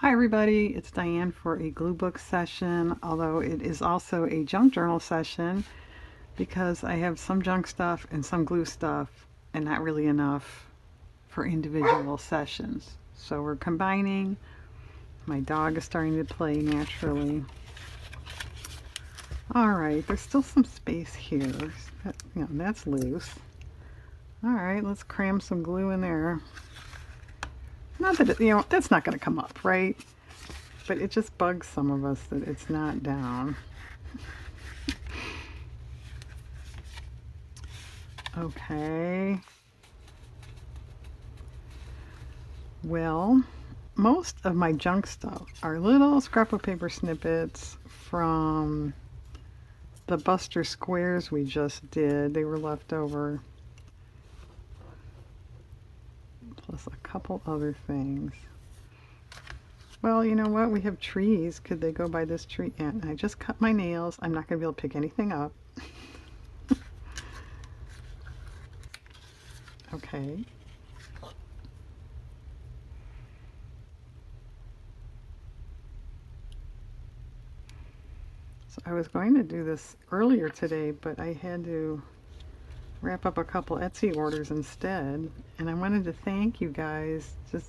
Hi everybody, it's Diane for a glue book session, although it is also a junk journal session because I have some junk stuff and some glue stuff and not really enough for individual sessions. So we're combining. My dog is starting to play naturally. Alright, there's still some space here. That's loose. Alright, let's cram some glue in there. Not that that's not going to come up, right? But it just bugs some of us that it's not down. Okay. Well, most of my junk stuff are little scrapbook paper snippets from the Buster Squares we just did. They were left over. Plus a couple other things. Well, you know what? We have trees. Could they go by this tree? And I just cut my nails. I'm not going to be able to pick anything up. Okay. So I was going to do this earlier today, but I had to wrap up a couple Etsy orders instead. And I wanted to thank you guys. Just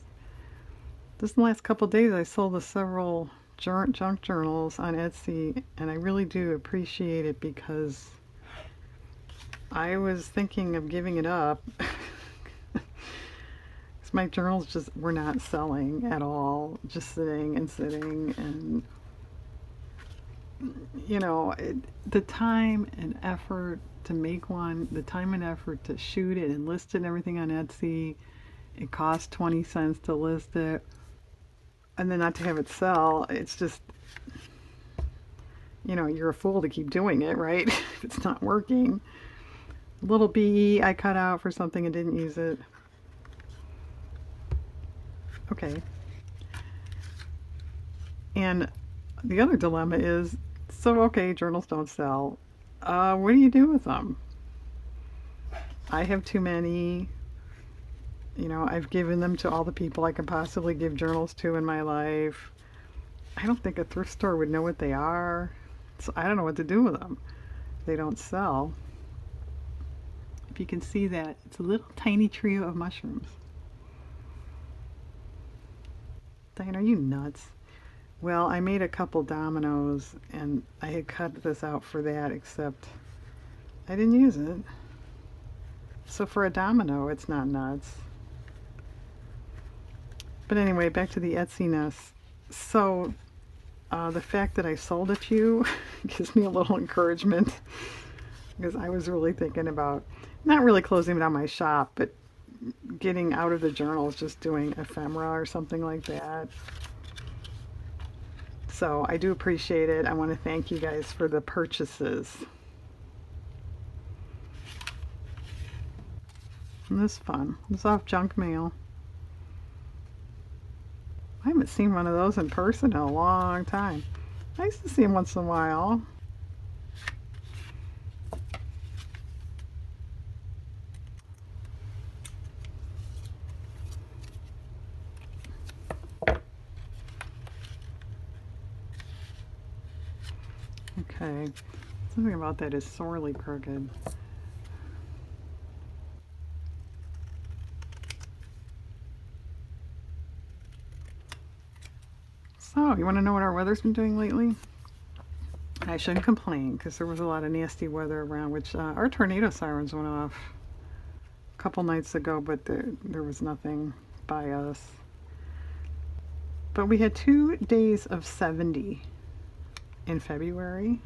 in the last couple days, I sold several junk journals on Etsy, and I really do appreciate it because I was thinking of giving it up. My journals just were not selling at all, just sitting and sitting, and the time and effort to make one, the time and effort to shoot it and list it and everything on Etsy, it costs 20 cents to list it, and then not to have it sell, it's just, you're a fool to keep doing it, right? If it's not working. Little bee I cut out for something and didn't use it. Okay. And the other dilemma is, so okay, journals don't sell. What do you do with them? I have too many. I've given them to all the people I can possibly give journals to in my life. I don't think a thrift store would know what they are. So I don't know what to do with them. They don't sell. If you can see that, it's a little tiny trio of mushrooms. Diane, are you nuts? Well, I made a couple dominoes and I had cut this out for that, except I didn't use it. So for a domino, it's not nuts. But anyway, back to the Etsiness. So the fact that I sold a few gives me a little encouragement because I was really thinking about not really closing down my shop, but getting out of the journals, just doing ephemera or something like that. So I do appreciate it. I want to thank you guys for the purchases. And this is fun. It's off junk mail. I haven't seen one of those in person in a long time. Nice to see them once in a while. Okay, something about that is sorely crooked. So, you want to know what our weather's been doing lately? I shouldn't complain because there was a lot of nasty weather around, which our tornado sirens went off a couple nights ago, but there was nothing by us. But we had 2 days of 70 in February.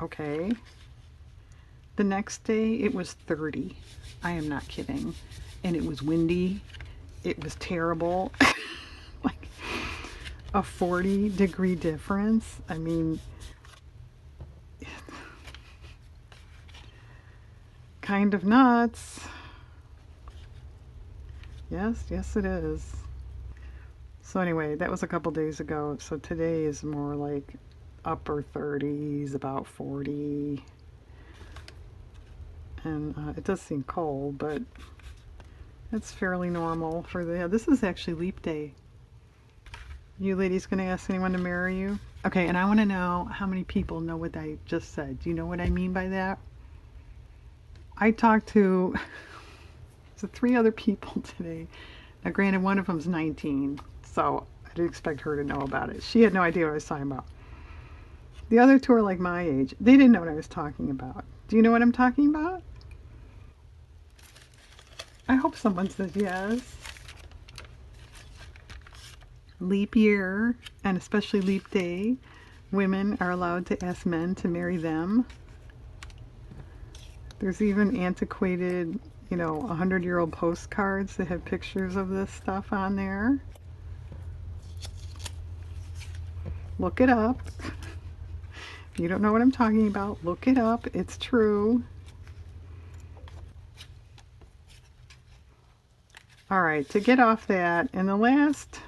Okay. The next day it was 30. I am not kidding. And it was windy. It was terrible. Like a 40-degree difference. I mean, kind of nuts. Yes, it is. So anyway, that was a couple days ago. So today is more like upper 30s, about 40. And it does seem cold, but it's fairly normal for this is actually leap day. You ladies gonna ask anyone to marry you? Okay, and I want to know how many people know what I just said. Do you know what I mean by that? I talked to three other people today. Now, granted, one of them's 19, so I didn't expect her to know about it. She had no idea what I was talking about. The other two are like my age. They didn't know what I was talking about. Do you know what I'm talking about? I hope someone says yes. Leap year, and especially leap day, women are allowed to ask men to marry them. There's even antiquated, 100-year-old postcards that have pictures of this stuff on there. Look it up. If you don't know what I'm talking about, look it up. It's true. All right, to get off that, in the last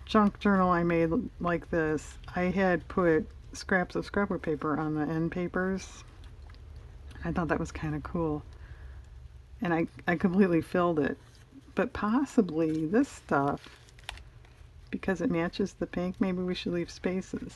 junk journal I made like this, I had put scraps of scrapbook paper on the end papers. I thought that was kind of cool. And I completely filled it. But possibly this stuff, because it matches the pink, maybe we should leave spaces.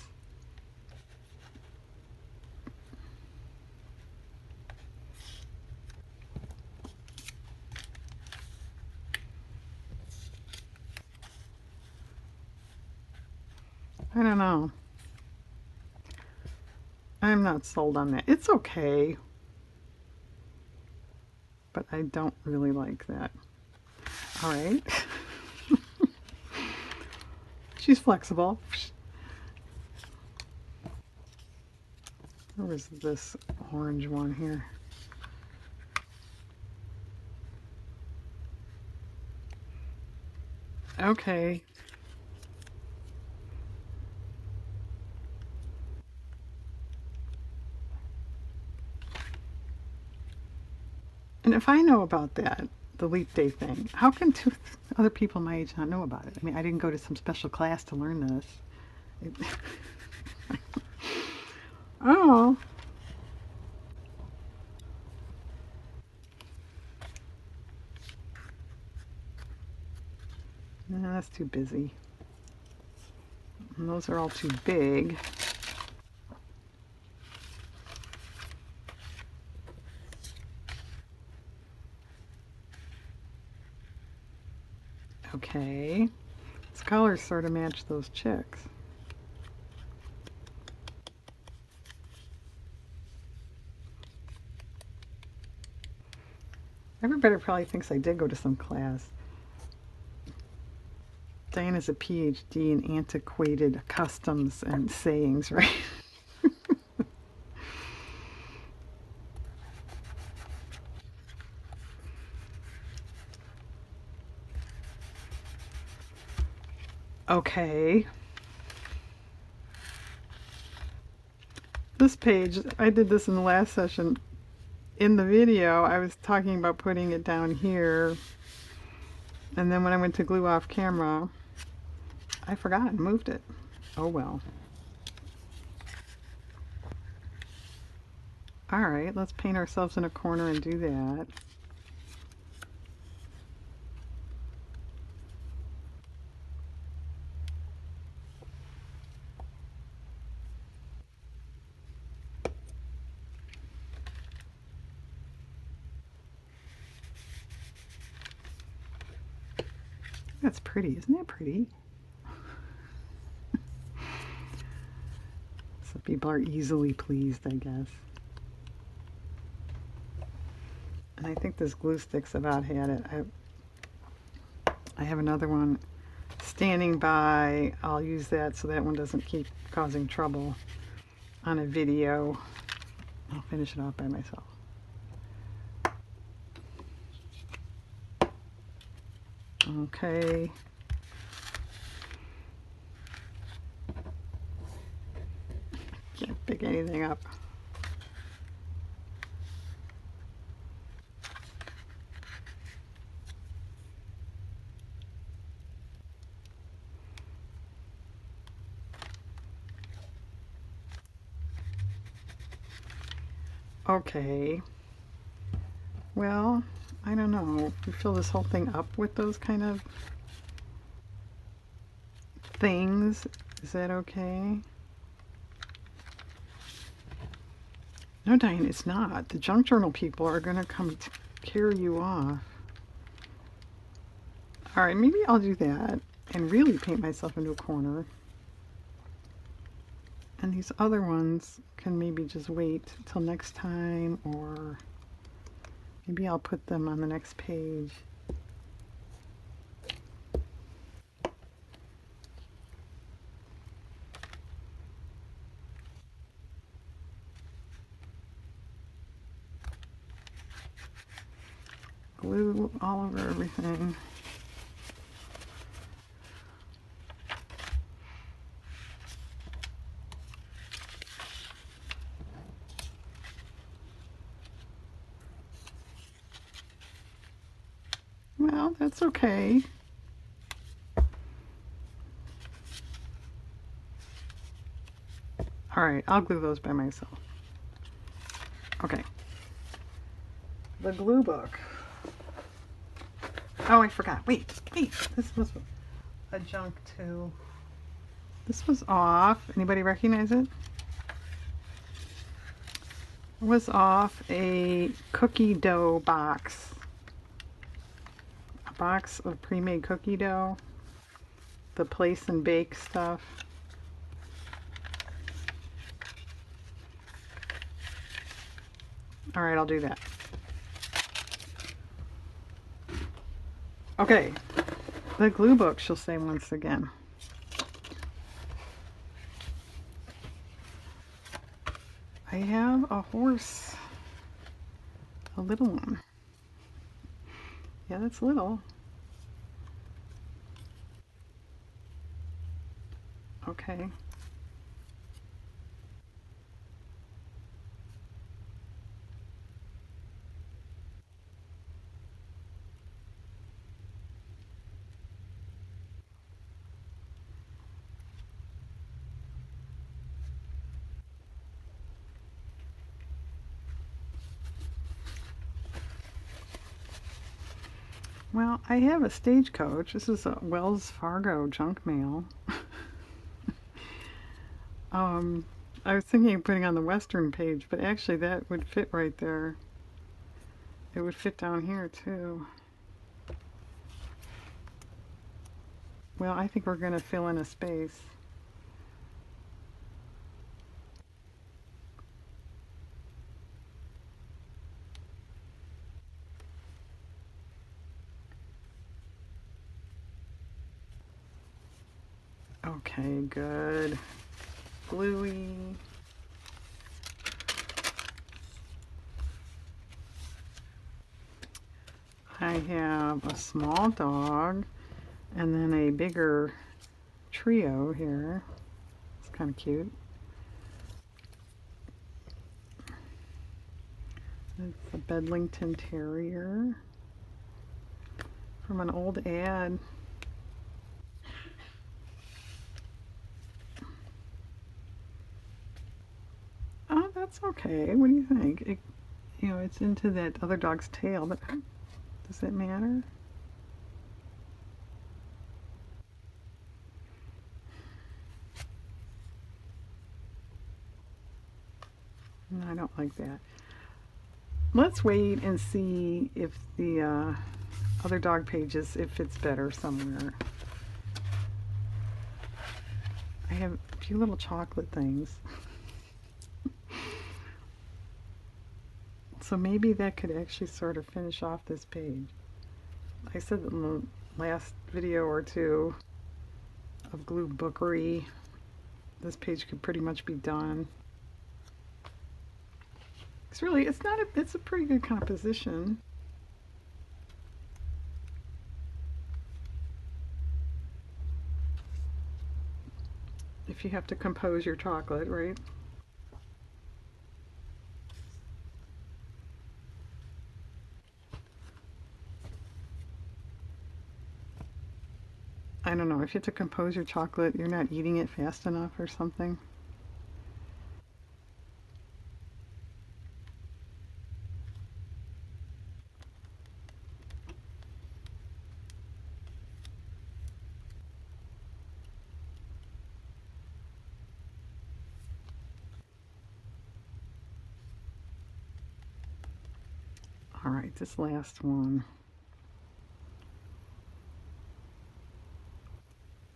I don't know. I'm not sold on that. It's okay, but I don't really like that. All right. She's flexible. Where was this orange one here? Okay. And if I know about that, the leap day thing, how can two other people my age not know about it? I mean, I didn't go to some special class to learn this. Oh, no, that's too busy. And those are all too big. Okay. These colors sort of match those chicks. Everybody probably thinks I did go to some class. Diana's a PhD in antiquated customs and sayings, right? Okay. This page, I did this in the last session. In the video, I was talking about putting it down here. And then when I went to glue off camera, I forgot and moved it. Oh well. Alright, let's paint ourselves in a corner and do that. That's pretty, isn't that pretty? So people are easily pleased, I guess. And I think this glue stick's about had it. I have another one standing by. I'll use that so that one doesn't keep causing trouble on a video. I'll finish it off by myself. Okay. Can't pick anything up. Okay. Well, I don't know. We fill this whole thing up with those kind of things. Is that okay? No, Diane, it's not. The junk journal people are going to come carry you off. All right, maybe I'll do that and really paint myself into a corner. And these other ones can maybe just wait till next time, or maybe I'll put them on the next page. Glue all over everything. Well, that's okay. All right, I'll glue those by myself. Okay. The glue book. Oh, I forgot. Wait. This was a junk too. This was off. Anybody recognize it? It was off a cookie dough box. A box of pre-made cookie dough. The place and bake stuff. All right, I'll do that. Okay, the glue book, she'll say once again. I have a horse, a little one. Yeah, that's little. Okay. Well, I have a Stagecoach. This is a Wells Fargo junk mail. I was thinking of putting on the Western page, but actually that would fit right there. It would fit down here too. Well, I think we're going to fill in a space. Okay, good. Bluey. I have a small dog and then a bigger trio here. It's kind of cute. It's a Bedlington Terrier from an old ad. Oh, that's okay. What do you think? It's into that other dog's tail, but does it matter? No, I don't like that. Let's wait and see if the other dog pages, if it's better somewhere. I have a few little chocolate things. So maybe that could actually sort of finish off this page. I said in the last video or two of glue bookery, this page could pretty much be done. It's a pretty good composition. If you have to compose your chocolate, right? I don't know, if you have to compose your chocolate, you're not eating it fast enough or something. All right, this last one.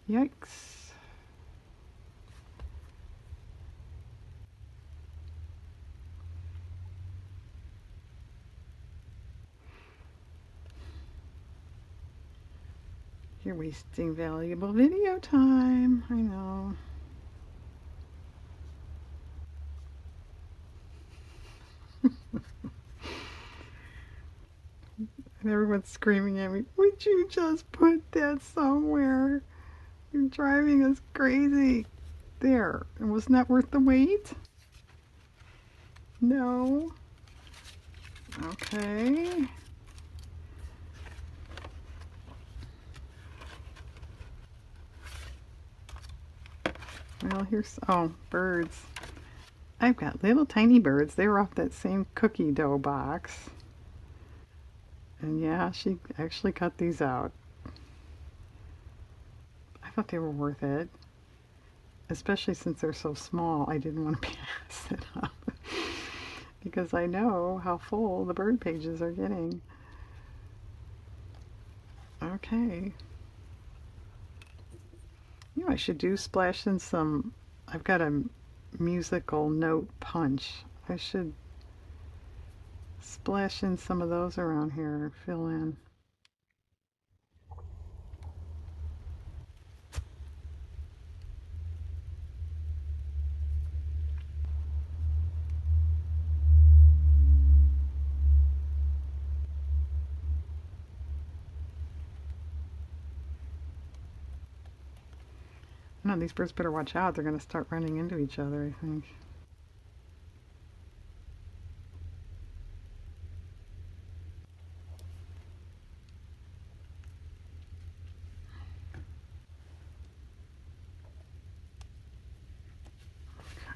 Yikes. You're wasting valuable video time. I know. And everyone's screaming at me, would you just put that somewhere? You're driving us crazy. There. And wasn't that worth the wait? No. Okay. Well, here's, oh, birds. I've got little tiny birds. They were off that same cookie dough box. And yeah, she actually cut these out. I thought they were worth it. Especially since they're so small, I didn't want to pass it up. Because I know how full the bird pages are getting. Okay. You know, I should do splash in some. I've got a musical note punch. I should splash in some of those around here, fill in. No, these birds better watch out. They're going to start running into each other, I think.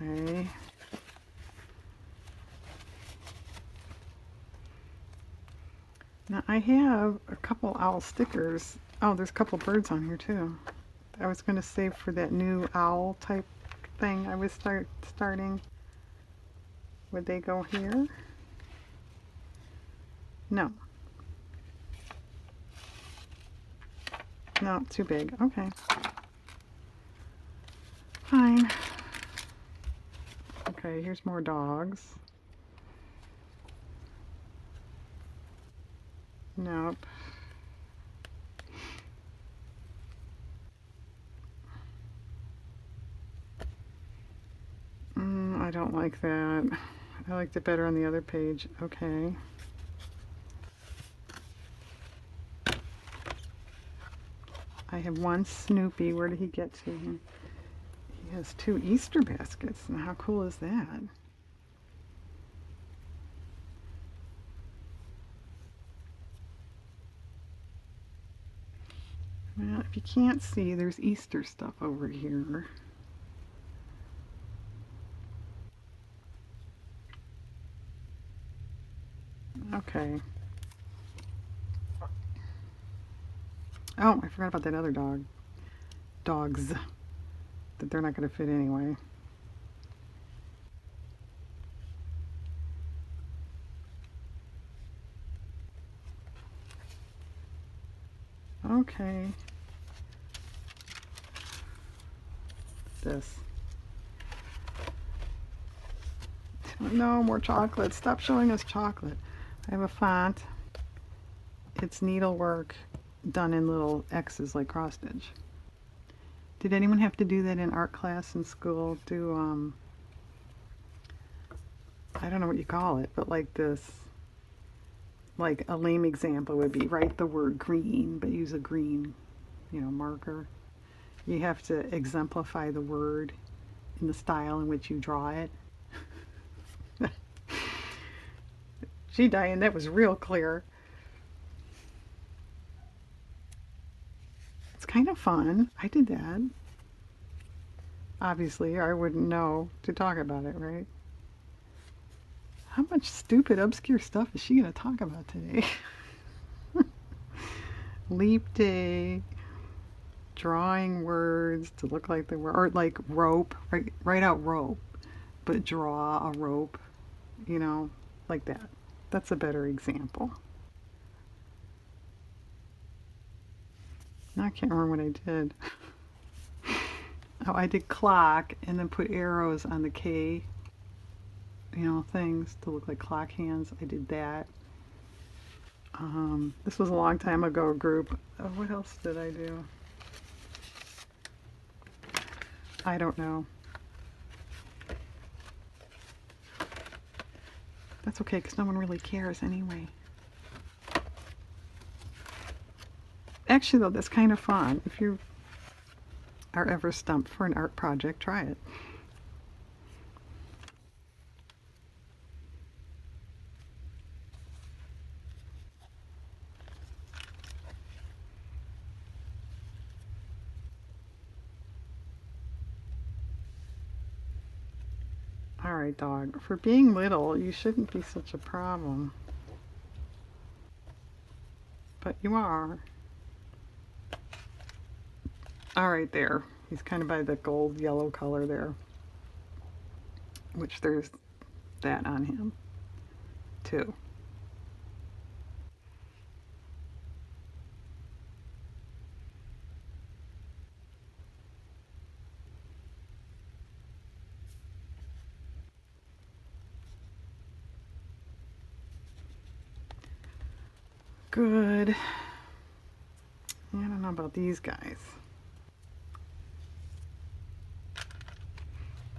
Okay. Now I have a couple owl stickers. Oh, there's a couple birds on here too. I was going to save for that new owl type thing I was starting. Would they go here? No. No, too big. Okay. Fine. Okay, here's more dogs. Nope. I don't like that. I liked it better on the other page. Okay. I have one Snoopy. Where did he get to? He has 2 Easter baskets. Now, how cool is that? Well, if you can't see, there's Easter stuff over here. Okay. Oh, I forgot about that other dog. Dogs. That they're not going to fit anyway. Okay. This. No more chocolate. Stop showing us chocolate. I have a font. It's needlework done in little X's like cross stitch. Did anyone have to do that in art class in school? Do, I don't know what you call it, but like this, like a lame example would be write the word green, but use a green, marker. You have to exemplify the word in the style in which you draw it. Gee, Diane, that was real clear. It's kind of fun. I did that. Obviously, I wouldn't know to talk about it, right? How much stupid, obscure stuff is she going to talk about today? Leap day, drawing words to look like they were, or like rope, write out rope, but draw a rope, like that. That's a better example. Now I can't remember what I did. Oh, I did clock and then put arrows on the K, things to look like clock hands. I did that. This was a long time ago group. Oh, what else did I do? I don't know. That's okay, because no one really cares anyway. Actually, though, that's kind of fun. If you are ever stumped for an art project, try it. All right, dog. For being little, you shouldn't be such a problem. But you are. All right, there. He's kind of by the gold yellow color there, which there's that on him, too. Good. I don't know about these guys.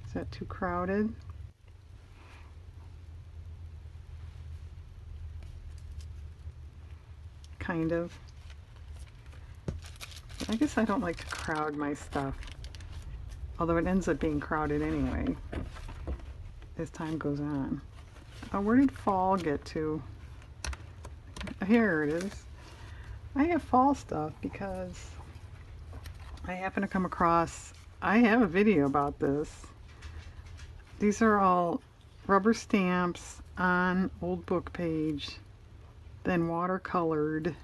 Is that too crowded? Kind of. I guess I don't like to crowd my stuff. Although it ends up being crowded anyway as time goes on. Oh, where did fall get to? Here it is. I have fall stuff because I happen to come across, I have a video about this. These are all rubber stamps on old book page, then watercolored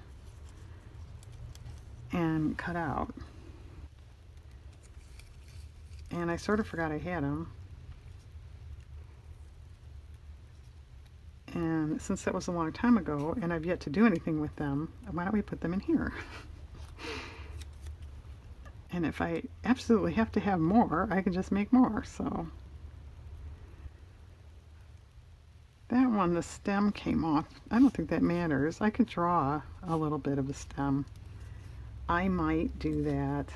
and cut out. And I sort of forgot I had them. And since that was a long time ago and I've yet to do anything with them, why don't we put them in here? And if I absolutely have to have more, I can just make more. So that one, the stem came off. I don't think that matters. I could draw a little bit of a stem. I might do that.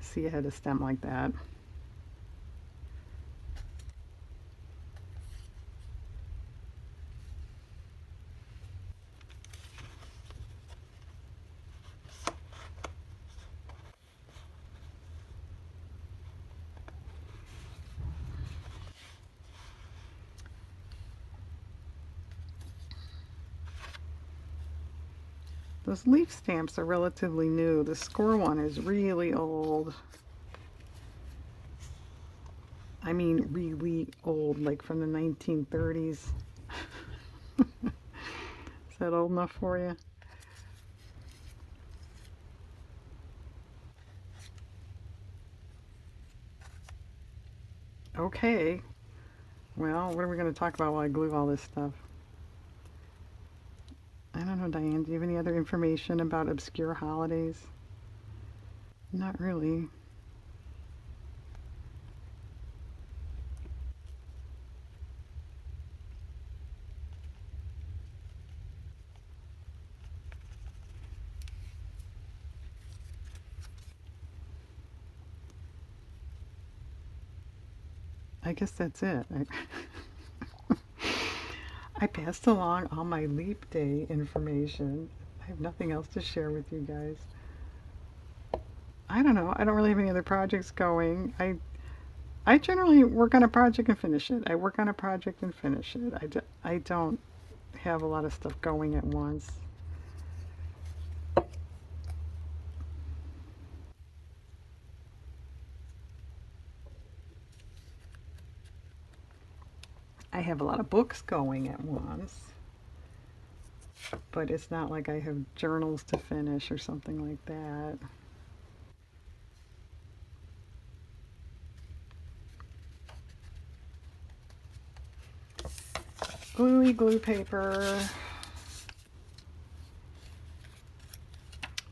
See, I had a stem like that. Those leaf stamps are relatively new. The score one is really old. I mean really old, like from the 1930s. Is that old enough for you? Okay. Well, what are we going to talk about while I glue all this stuff? I don't know, Diane. Do you have any other information about obscure holidays? Not really. I guess that's it. I passed along all my leap day information. I have nothing else to share with you guys. I don't know. I don't really have any other projects going. I generally work on a project and finish it. I work on a project and finish it. I don't have a lot of stuff going at once. I have a lot of books going at once, but it's not like I have journals to finish or something like that. Gluey glue paper.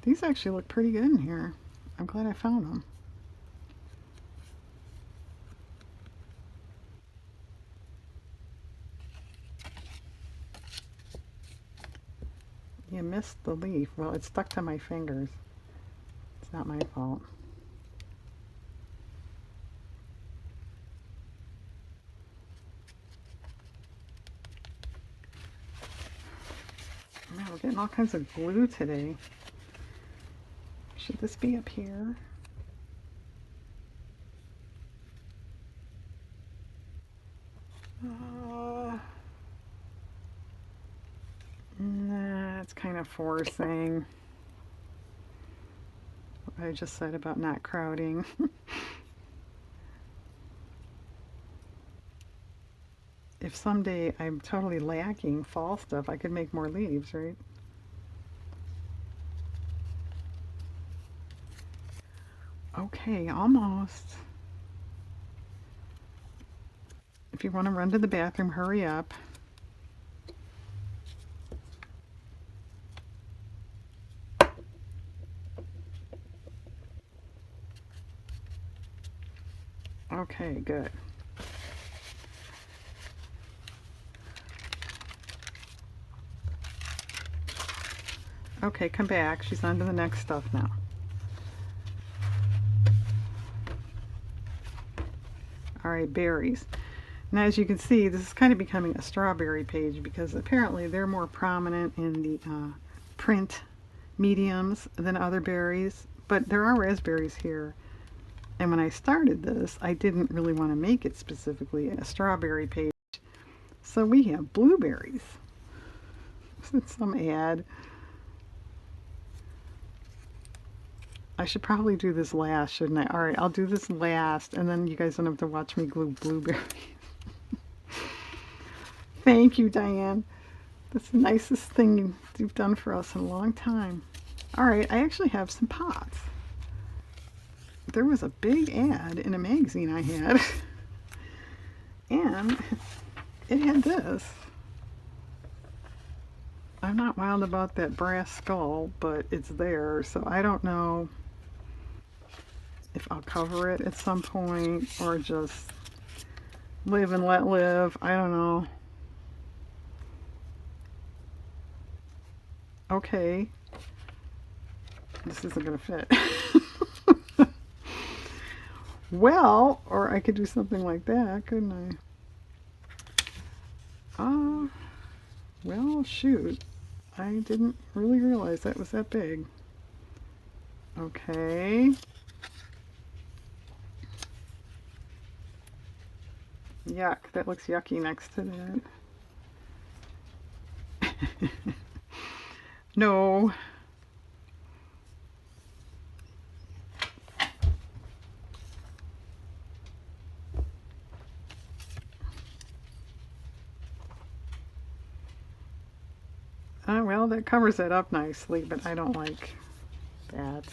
These actually look pretty good in here. I'm glad I found them. You missed the leaf. Well, it stuck to my fingers. It's not my fault. Man, we're getting all kinds of glue today. Should this be up here? Nah, it's kind of forcing. What I just said about not crowding. If someday I'm totally lacking fall stuff, I could make more leaves, right? Okay, almost. If you want to run to the bathroom, hurry up. Okay, good. Okay, come back. She's on to the next stuff now. All right, berries. Now, as you can see, this is kind of becoming a strawberry page because apparently they're more prominent in the print mediums than other berries, but there are raspberries here. And when I started this, I didn't really want to make it specifically a strawberry page. So we have blueberries. Some ad. I should probably do this last, shouldn't I? Alright, I'll do this last, and then you guys don't have to watch me glue blueberries. Thank you, Diane. That's the nicest thing you've done for us in a long time. Alright, I actually have some pots. There was a big ad in a magazine I had, and it had this. I'm not wild about that brass skull, but it's there, so I don't know if I'll cover it at some point or just live and let live. I don't know. Okay. This isn't going to fit. Well, or I could do something like that, couldn't I? Well, shoot. I didn't really realize that was that big. Okay. Yuck, that looks yucky next to that. No. Well, that covers it up nicely, but I don't like that.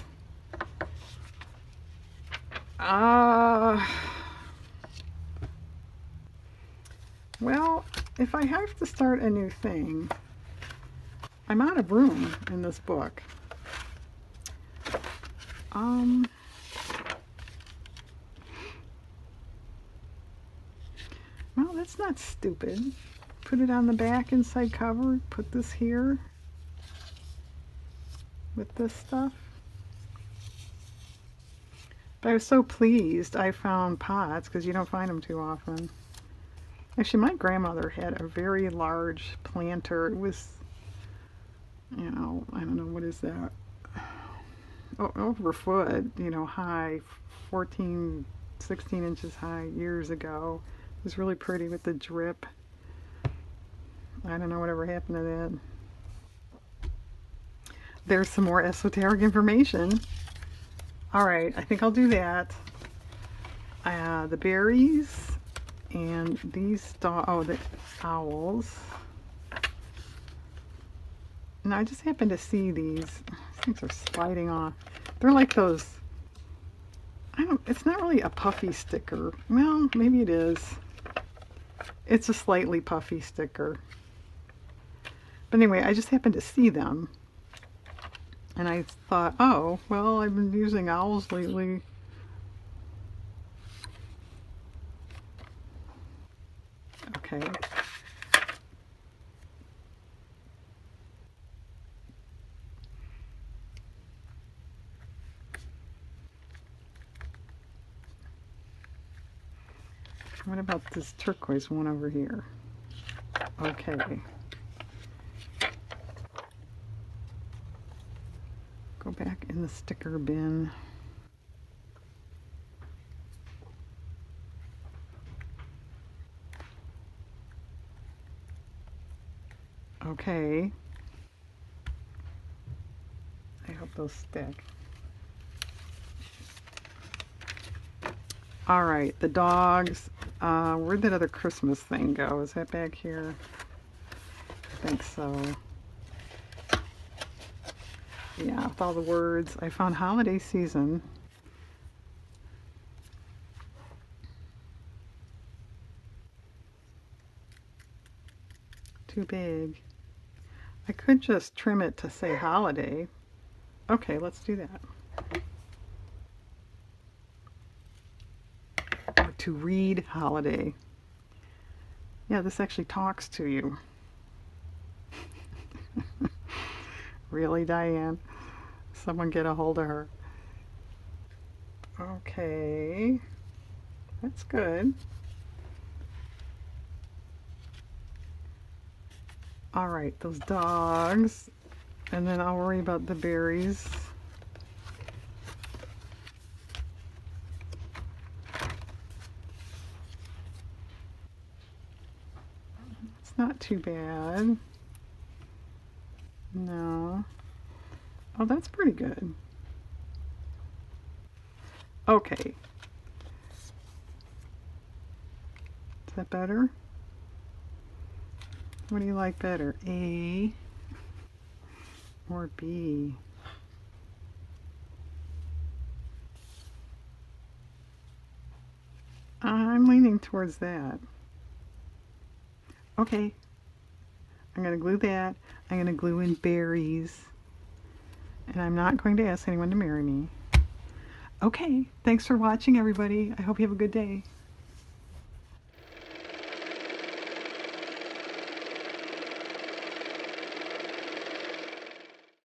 Well, if I have to start a new thing, I'm out of room in this book. Well, that's not stupid. Put it on the back inside cover, put this here with this stuff. But I was so pleased I found pots because you don't find them too often. Actually, my grandmother had a very large planter. It was, you know, I don't know, what is that? Over a foot, you know, high, 14, 16 inches high years ago. It was really pretty with the drip. I don't know whatever happened to that. There's some more esoteric information. Alright, I think I'll do that. The berries and these the owls. And I just happened to see these. These things are sliding off. They're like those, it's not really a puffy sticker. Well, maybe it is. It's a slightly puffy sticker. But anyway, I just happened to see them. And I thought, oh, well, I've been using owls lately. Okay. What about this turquoise one over here? Okay. Go back in the sticker bin. Okay. I hope those stick. All right, the dogs. Where'd that other Christmas thing go? Is that back here? I think so. Yeah, with all the words. I found holiday season. Too big. I could just trim it to say holiday. Okay, let's do that. Or to read holiday. Yeah, this actually talks to you. Really, Diane? Someone get a hold of her. Okay, that's good. All right, those dogs. And then I'll worry about the berries. It's not too bad. No. Oh, that's pretty good. Okay. Is that better? What do you like better? A or B? I'm leaning towards that. Okay. I'm going to glue that. I'm going to glue in berries. And I'm not going to ask anyone to marry me. Okay. Thanks for watching, everybody. I hope you have a good day.